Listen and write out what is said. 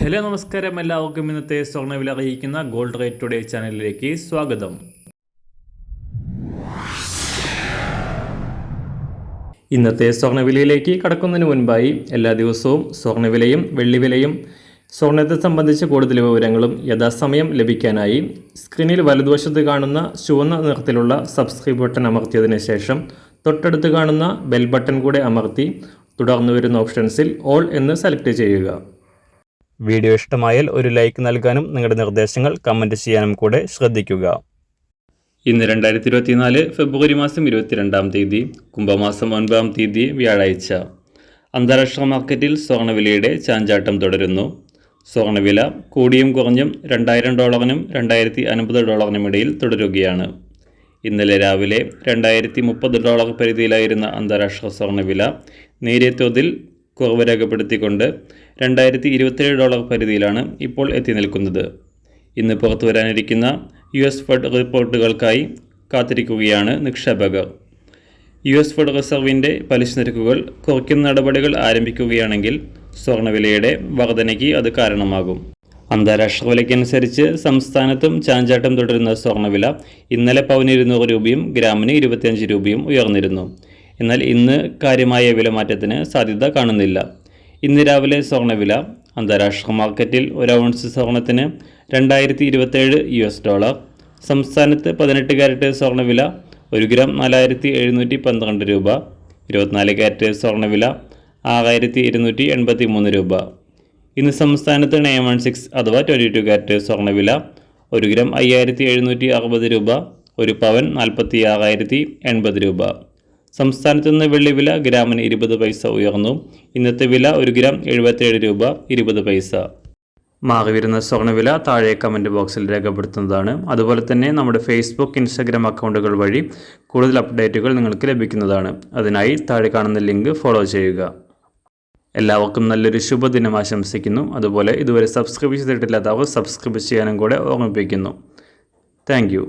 Hello നമസ്കാരം, എല്ലാവർക്കും ഇന്നത്തെ സ്വർണ്ണവില അറിയിക്കുന്ന ഗോൾഡ് റേറ്റ് ടുഡേ ചാനലിലേക്ക് സ്വാഗതം. ഇന്നത്തെ സ്വർണ്ണവിലയിലേക്ക് കടക്കുന്നതിന് മുൻപായി എല്ലാ ദിവസവും സ്വർണ്ണവിലയും വെള്ളിവിലയും സ്വർണ്ണത്തെ സംബന്ധിച്ച കൂടുതൽ വിവരങ്ങളും യഥാസമയം ലഭിക്കാനായി സ്ക്രീനിൽ വലതുവശത്ത് കാണുന്ന ചുവന്ന നിറത്തിലുള്ള സബ്സ്ക്രൈബ് ബട്ടൺ അമർത്തിയതിനു ശേഷം തൊട്ടടുത്ത് കാണുന്ന ബെൽ ബട്ടൺ കൂടെ അമർത്തി തുടർന്ന് വരുന്ന ഓപ്ഷൻസിൽ ഓൾ എന്ന് സെലക്ട് ചെയ്യുക. വീഡിയോ ഇഷ്ടമായാൽ ഒരു ലൈക്ക് നൽകാനും നിങ്ങളുടെ നിർദ്ദേശങ്ങൾ കമൻറ്റ് ചെയ്യാനും കൂടെ ശ്രദ്ധിക്കുക. ഇന്ന് 2024 ഫെബ്രുവരി മാസം 22-ാം തീയതി കുംഭമാസം 9-ാം തീയതി വ്യാഴാഴ്ച. അന്താരാഷ്ട്ര മാർക്കറ്റിൽ സ്വർണ്ണവിലയുടെ ചാഞ്ചാട്ടം തുടരുന്നു. സ്വർണ്ണവില കൂടിയും കുറഞ്ഞും $2000 $2050 ഇടയിൽ തുടരുകയാണ്. ഇന്നലെ രാവിലെ $2030 പരിധിയിലായിരുന്ന അന്താരാഷ്ട്ര സ്വർണ്ണവില നേരിയ തോതിൽ കുറവ് രേഖപ്പെടുത്തിക്കൊണ്ട് $2027 പരിധിയിലാണ് ഇപ്പോൾ എത്തി നിൽക്കുന്നത്. ഇന്ന് പുറത്തു വരാനിരിക്കുന്ന US ഫെഡ് റിപ്പോർട്ടുകൾക്കായി കാത്തിരിക്കുകയാണ് നിക്ഷേപകർ. US ഫെഡ് റിസർവിൻ്റെ പലിശ നിരക്കുകൾ കുറയ്ക്കുന്ന നടപടികൾ ആരംഭിക്കുകയാണെങ്കിൽ സ്വർണ്ണവിലയുടെ വർധനയ്ക്ക് അത് കാരണമാകും. അന്താരാഷ്ട്ര വിലയ്ക്കനുസരിച്ച് സംസ്ഥാനത്തും ചാഞ്ചാട്ടം തുടരുന്ന സ്വർണ്ണവില ഇന്നലെ പവന് 200 രൂപയും ഗ്രാമിന് 25 രൂപയും ഉയർന്നിരുന്നു. എന്നാൽ ഇന്ന് കാര്യമായ വിലമാറ്റത്തിന് സാധ്യത കാണുന്നില്ല. ഇന്ന് രാവിലെ സ്വർണ്ണവില അന്താരാഷ്ട്ര മാർക്കറ്റിൽ ഒരു ഔൺസ് സ്വർണ്ണത്തിന് $2027, സംസ്ഥാനത്ത് 18 കാരറ്റ് സ്വർണ്ണവില 1 ഗ്രാം 4712 രൂപ, 24 കാരറ്റ് സ്വർണ്ണവില 6283 രൂപ. ഇന്ന് സംസ്ഥാനത്ത് 916 അഥവാ 22 കാരറ്റ് സ്വർണ്ണവില 1 ഗ്രാം 5760 രൂപ, ഒരു പവൻ 46,080 രൂപ. സംസ്ഥാനത്ത് നിന്ന് വെള്ളിവില ഗ്രാമിന് 20 പൈസ ഉയർന്നു. ഇന്നത്തെ വില 1 ഗ്രാം 77 രൂപ 20 പൈസ. മാറിവരുന്ന സ്വർണ്ണവില താഴെ കമൻറ്റ് ബോക്സിൽ രേഖപ്പെടുത്തുന്നതാണ്. അതുപോലെ തന്നെ നമ്മുടെ ഫേസ്ബുക്ക്, ഇൻസ്റ്റാഗ്രാം അക്കൗണ്ടുകൾ വഴി കൂടുതൽ അപ്ഡേറ്റുകൾ നിങ്ങൾക്ക് ലഭിക്കുന്നതാണ്. അതിനായി താഴെ കാണുന്ന ലിങ്ക് ഫോളോ ചെയ്യുക. എല്ലാവർക്കും നല്ലൊരു ശുഭദിനം ആശംസിക്കുന്നു. അതുപോലെ ഇതുവരെ സബ്സ്ക്രൈബ് ചെയ്തിട്ടില്ലാത്തവർ സബ്സ്ക്രൈബ് ചെയ്യാനും കൂടെ ഓർമ്മിപ്പിക്കുന്നു. താങ്ക്